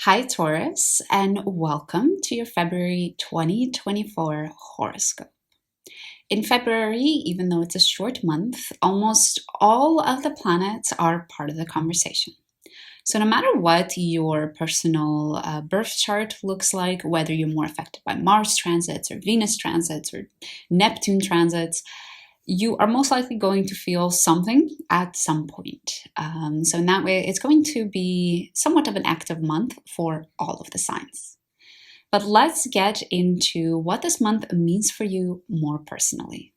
Hi, Taurus, and welcome to your February 2024 horoscope. In February, even though it's a short month, almost all of the planets are part of the conversation. So, no matter what your personal birth chart looks like, whether you're more affected by Mars transits or Venus transits or Neptune transits, you are most likely going to feel something at some point. So in that way, it's going to be somewhat of an active month for all of the signs. But let's get into what this month means for you more personally.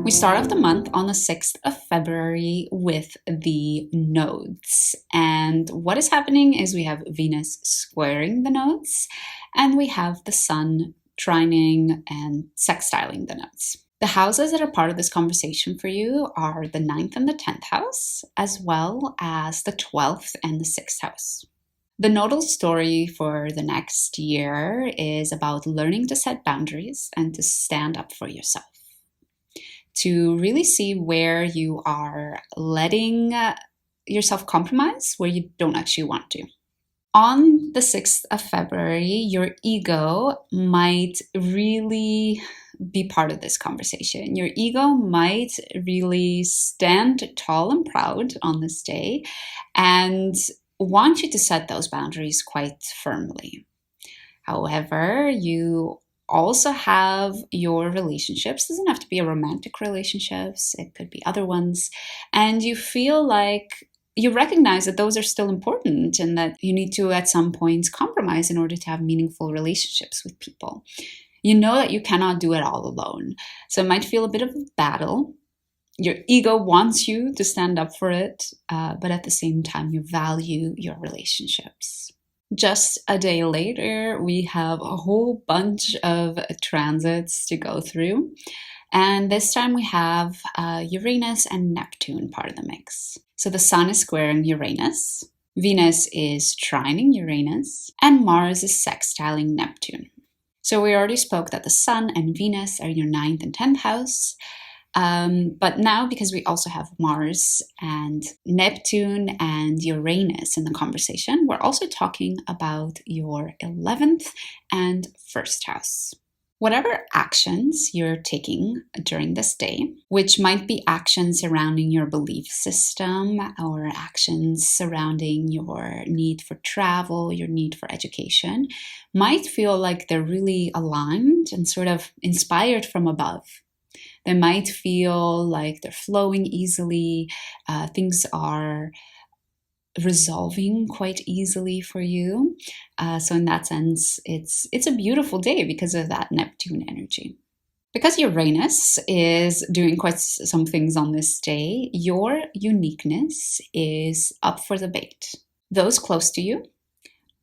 We start off the month on the 6th of February with the nodes. And what is happening is we have Venus squaring the nodes, and we have the Sun trining and sextiling the nodes. The houses that are part of this conversation for you are the 9th and the 10th house, as well as the 12th and the 6th house. The nodal story for the next year is about learning to set boundaries and to stand up for yourself, to really see where you are letting yourself compromise, where you don't actually want to. On the 6th of February, your ego might really be part of this conversation. Your ego might really stand tall and proud on this day and want you to set those boundaries quite firmly. However, you also have your relationships. It doesn't have to be a romantic relationships, it could be other ones. And you feel like you recognize that those are still important and that you need to at some points compromise in order to have meaningful relationships with people. You know that you cannot do it all alone. So it might feel a bit of a battle. Your ego wants you to stand up for it, but at the same time, you value your relationships. Just a day later, we have a whole bunch of transits to go through. And this time we have Uranus and Neptune part of the mix. So the Sun is squaring Uranus, Venus is trining Uranus, and Mars is sextiling Neptune. So we already spoke that the Sun and Venus are your 9th and 10th house. But now, because we also have Mars and Neptune and Uranus in the conversation, we're also talking about your 11th and 1st house. Whatever actions you're taking during this day, which might be actions surrounding your belief system or actions surrounding your need for travel, your need for education, might feel like they're really aligned and sort of inspired from above. They might feel like they're flowing easily, things are resolving quite easily for you. So in that sense, it's a beautiful day because of that Neptune energy. Because Uranus is doing quite some things on this day, your uniqueness is up for debate. Those close to you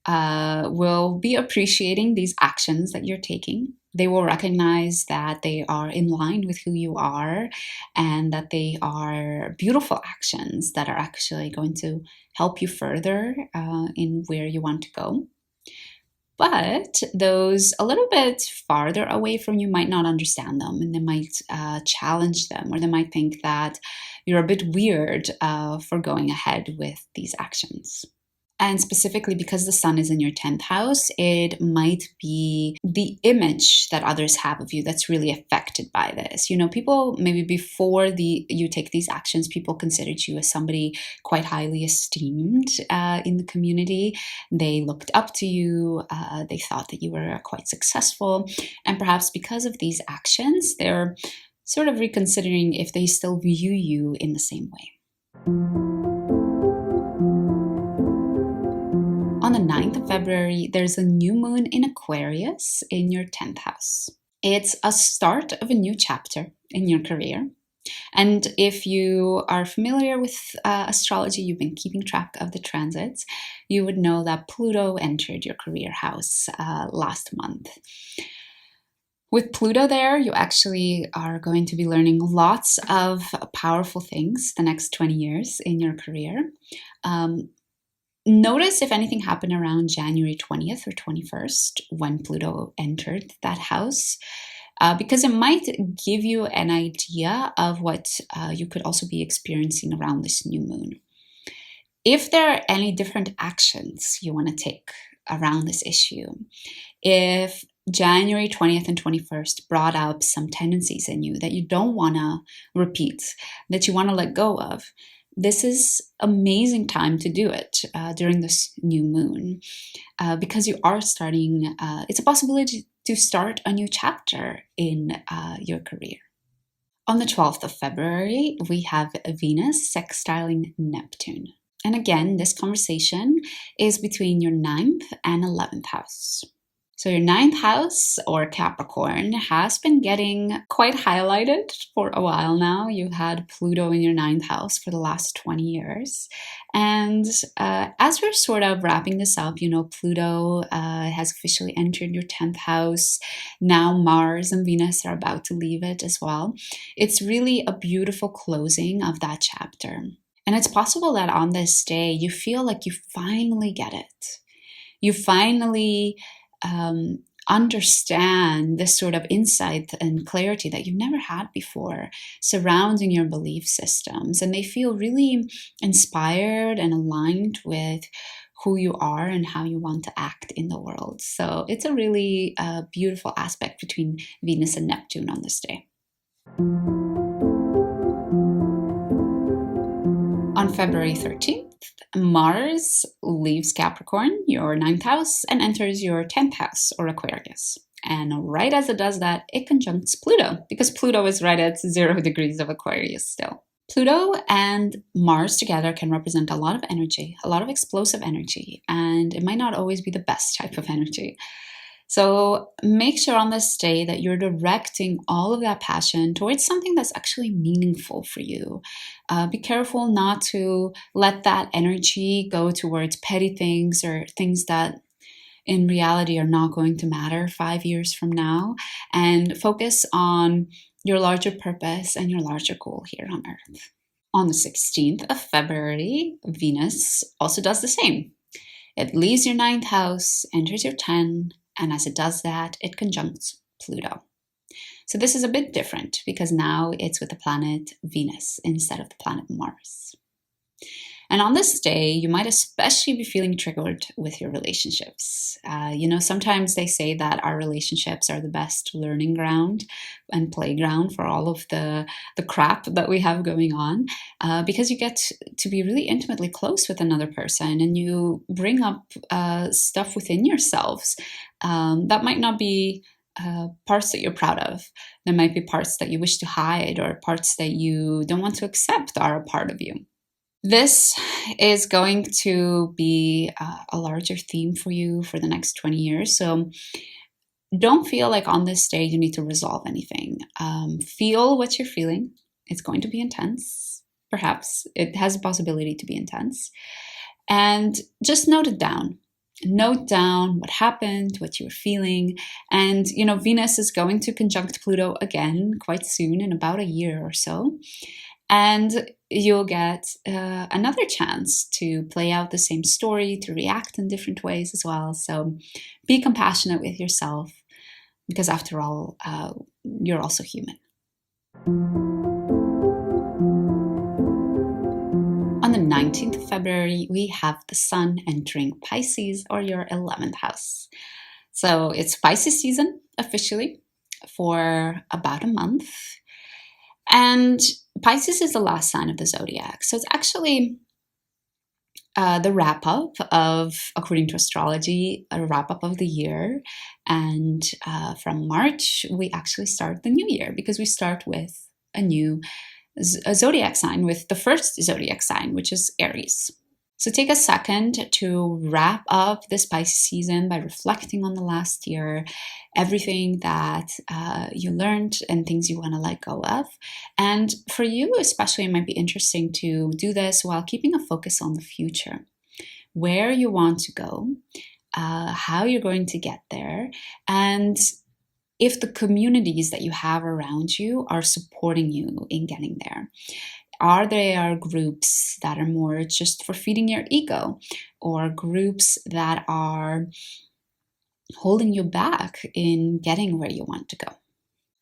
will be appreciating these actions that you're taking. They will recognize that they are in line with who you are and that they are beautiful actions that are actually going to help you further in where you want to go. But those a little bit farther away from you might not understand them, and they might challenge them, or they might think that you're a bit weird for going ahead with these actions. And specifically because the Sun is in your 10th house, it might be the image that others have of you that's really affected by this. You know, people maybe before you take these actions, people considered you as somebody quite highly esteemed in the community. They looked up to you. They thought that you were quite successful. And perhaps because of these actions, they're sort of reconsidering if they still view you in the same way. On the 9th of February, there's a new moon in Aquarius in your 10th house. It's a start of a new chapter in your career. And if you are familiar with astrology, you've been keeping track of the transits, you would know that Pluto entered your career house last month. With Pluto there, you actually are going to be learning lots of powerful things the next 20 years in your career. Notice if anything happened around January 20th or 21st when Pluto entered that house, because it might give you an idea of what you could also be experiencing around this new moon. If there are any different actions you want to take around this issue, if January 20th and 21st brought up some tendencies in you that you don't want to repeat, that you want to let go of, this is amazing time to do it during this new moon, because you are starting, it's a possibility to start a new chapter in your career. On the 12th of February, we have Venus sextiling Neptune. And again, this conversation is between your 9th and 11th house. So your 9th house, or Capricorn, has been getting quite highlighted for a while now. You had Pluto in your 9th house for the last 20 years. And as we're sort of wrapping this up, Pluto has officially entered your 10th house. Now Mars and Venus are about to leave it as well. It's really a beautiful closing of that chapter. And it's possible that on this day, you feel like you finally get it. You finally understand this sort of insight and clarity that you've never had before surrounding your belief systems. And they feel really inspired and aligned with who you are and how you want to act in the world. So it's a really beautiful aspect between Venus and Neptune on this day. On February 13th, Mars leaves Capricorn, your 9th house, and enters your 10th house, or Aquarius. And right as it does that, it conjuncts Pluto, because Pluto is right at 0 degrees of Aquarius still. Pluto and Mars together can represent a lot of energy, a lot of explosive energy, and it might not always be the best type of energy. So make sure on this day that you're directing all of that passion towards something that's actually meaningful for you. Be careful not to let that energy go towards petty things or things that in reality are not going to matter 5 years from now, and focus on your larger purpose and your larger goal here on Earth. On the 16th of February, Venus also does the same. It leaves your 9th house, enters your 10th, and as it does that, it conjuncts Pluto. So this is a bit different because now it's with the planet Venus instead of the planet Mars. And on this day, you might especially be feeling triggered with your relationships. Sometimes they say that our relationships are the best learning ground and playground for all of the crap that we have going on, because you get to be really intimately close with another person, and you bring up stuff within yourselves that might not be parts that you're proud of. There might be parts that you wish to hide, or parts that you don't want to accept are a part of you. This is going to be a larger theme for you for the next 20 years. So don't feel like on this day you need to resolve anything. Feel what you're feeling. It's going to be intense. Perhaps it has a possibility to be intense. And just note it down. Note down what happened, what you're feeling. And, Venus is going to conjunct Pluto again quite soon, in about a year or so. And you'll get another chance to play out the same story, to react in different ways as well. So be compassionate with yourself, because after all, you're also human. On the 19th of February, we have the Sun entering Pisces, or your 11th house. So it's Pisces season officially for about a month. And Pisces is the last sign of the zodiac. So it's actually the wrap up of, according to astrology, a wrap up of the year. And from March, we actually start the new year, because we start with a new zodiac sign, with the first zodiac sign, which is Aries. So take a second to wrap up this Pisces season by reflecting on the last year, everything that you learned and things you want to let go of. And for you especially, it might be interesting to do this while keeping a focus on the future, where you want to go, how you're going to get there, and if the communities that you have around you are supporting you in getting there. Are there groups that are more just for feeding your ego, or groups that are holding you back in getting where you want to go?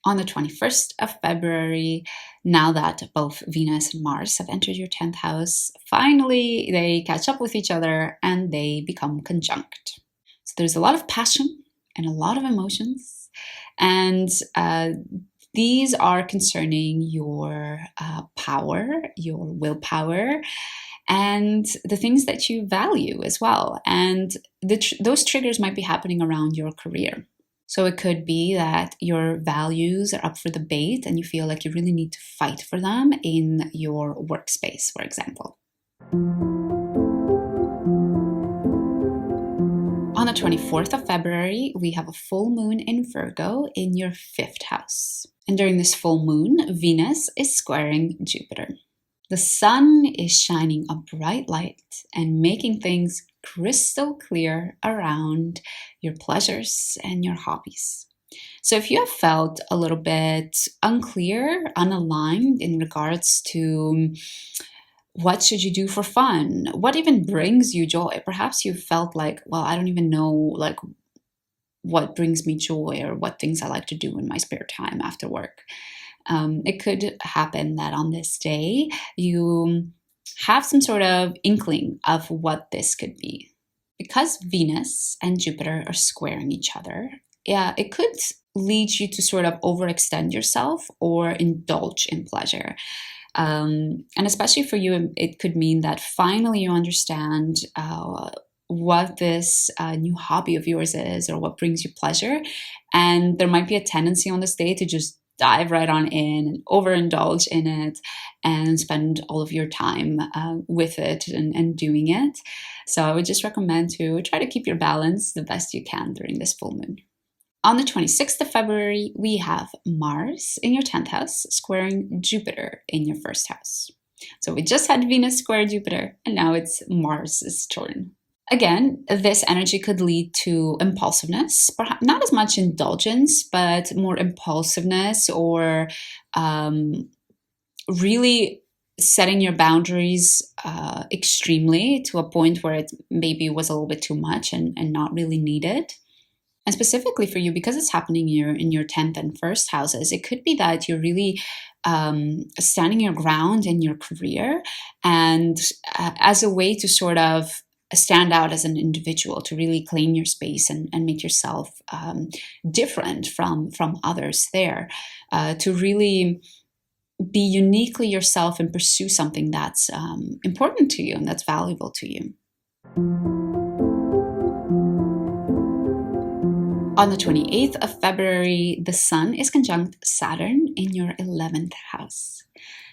On the 21st of February, now that both Venus and Mars have entered your 10th house, finally they catch up with each other and they become conjunct. So there's a lot of passion and a lot of emotions, and these are concerning your power, your willpower, and the things that you value as well. And those triggers might be happening around your career. So it could be that your values are up for debate and you feel like you really need to fight for them in your workspace, for example. On the 24th of February, we have a full moon in Virgo in your 5th house. And during this full moon, Venus is squaring Jupiter. The sun is shining a bright light and making things crystal clear around your pleasures and your hobbies. So if you have felt a little bit unclear, unaligned in regards to what should you do for fun, what even brings you joy, perhaps you felt like, well, I don't even know like what brings me joy or what things I like to do in my spare time after work. It could happen that on this day you have some sort of inkling of what this could be. Because Venus and Jupiter are squaring each other, it could lead you to sort of overextend yourself or indulge in pleasure. And especially for you, it could mean that finally you understand what this new hobby of yours is or what brings you pleasure. And there might be a tendency on this day to just dive right on in and overindulge in it and spend all of your time with it and doing it. So I would just recommend to try to keep your balance the best you can during this full moon. On the 26th of February, we have Mars in your 10th house squaring Jupiter in your 1st house. So we just had Venus square Jupiter, and now it's Mars's turn. Again, this energy could lead to impulsiveness, perhaps not as much indulgence, but more impulsiveness or really setting your boundaries extremely to a point where it maybe was a little bit too much and not really needed. And specifically for you, because it's happening in your 10th and 1st houses, it could be that you're really standing your ground in your career and as a way to sort of stand out as an individual, to really claim your space and make yourself different from others there, to really be uniquely yourself and pursue something that's important to you and that's valuable to you. On the 28th of February, the Sun is conjunct Saturn in your 11th house.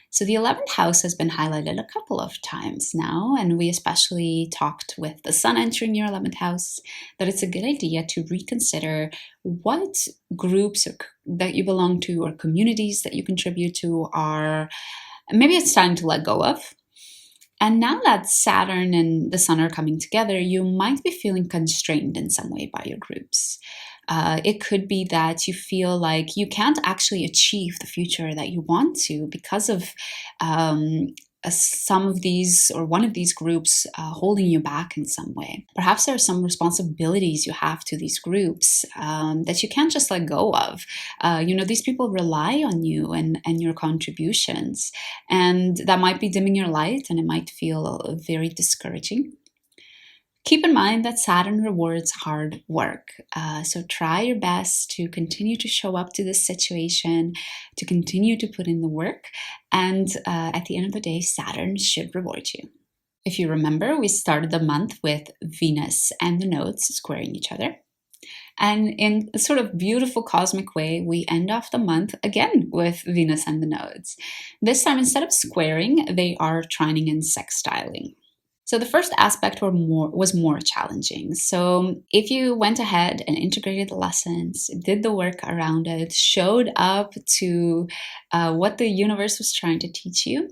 So the 11th house has been highlighted a couple of times now, and we especially talked with the Sun entering your 11th house that it's a good idea to reconsider what groups that you belong to or communities that you contribute to are, maybe it's time to let go of. And now that Saturn and the Sun are coming together, you might be feeling constrained in some way by your groups. It could be that you feel like you can't actually achieve the future that you want to because of some of these or one of these groups holding you back in some way. Perhaps there are some responsibilities you have to these groups that you can't just let go of. These people rely on you and your contributions, and that might be dimming your light and it might feel very discouraging. Keep in mind that Saturn rewards hard work. So try your best to continue to show up to this situation, to continue to put in the work. And at the end of the day, Saturn should reward you. If you remember, we started the month with Venus and the nodes squaring each other. And in a sort of beautiful cosmic way, we end off the month again with Venus and the nodes. This time, instead of squaring, they are trining and sextiling. So the first aspect was more challenging. So if you went ahead and integrated the lessons, did the work around it, showed up to what the universe was trying to teach you,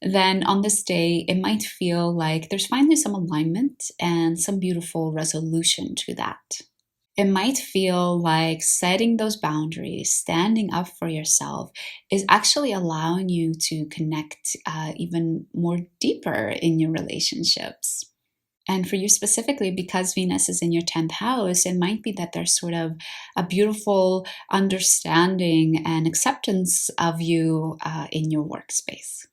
then on this day, it might feel like there's finally some alignment and some beautiful resolution to that. It might feel like setting those boundaries, standing up for yourself, is actually allowing you to connect even more deeper in your relationships. And for you specifically, because Venus is in your 10th house, it might be that there's sort of a beautiful understanding and acceptance of you in your workspace.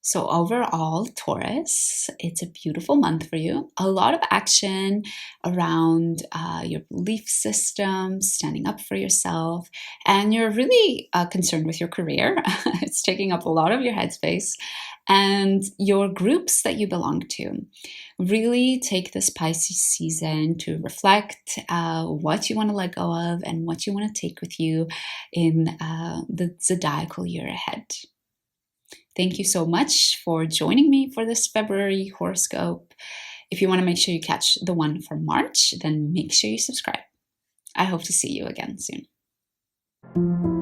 So overall, Taurus, it's a beautiful month for you. A lot of action around your belief system, standing up for yourself, and you're really concerned with your career. It's taking up a lot of your headspace, and your groups that you belong to. Really take this Pisces season to reflect what you want to let go of and what you want to take with you in the zodiacal year ahead. Thank you so much for joining me for this February horoscope. If you want to make sure you catch the one for March, then make sure you subscribe. I hope to see you again soon.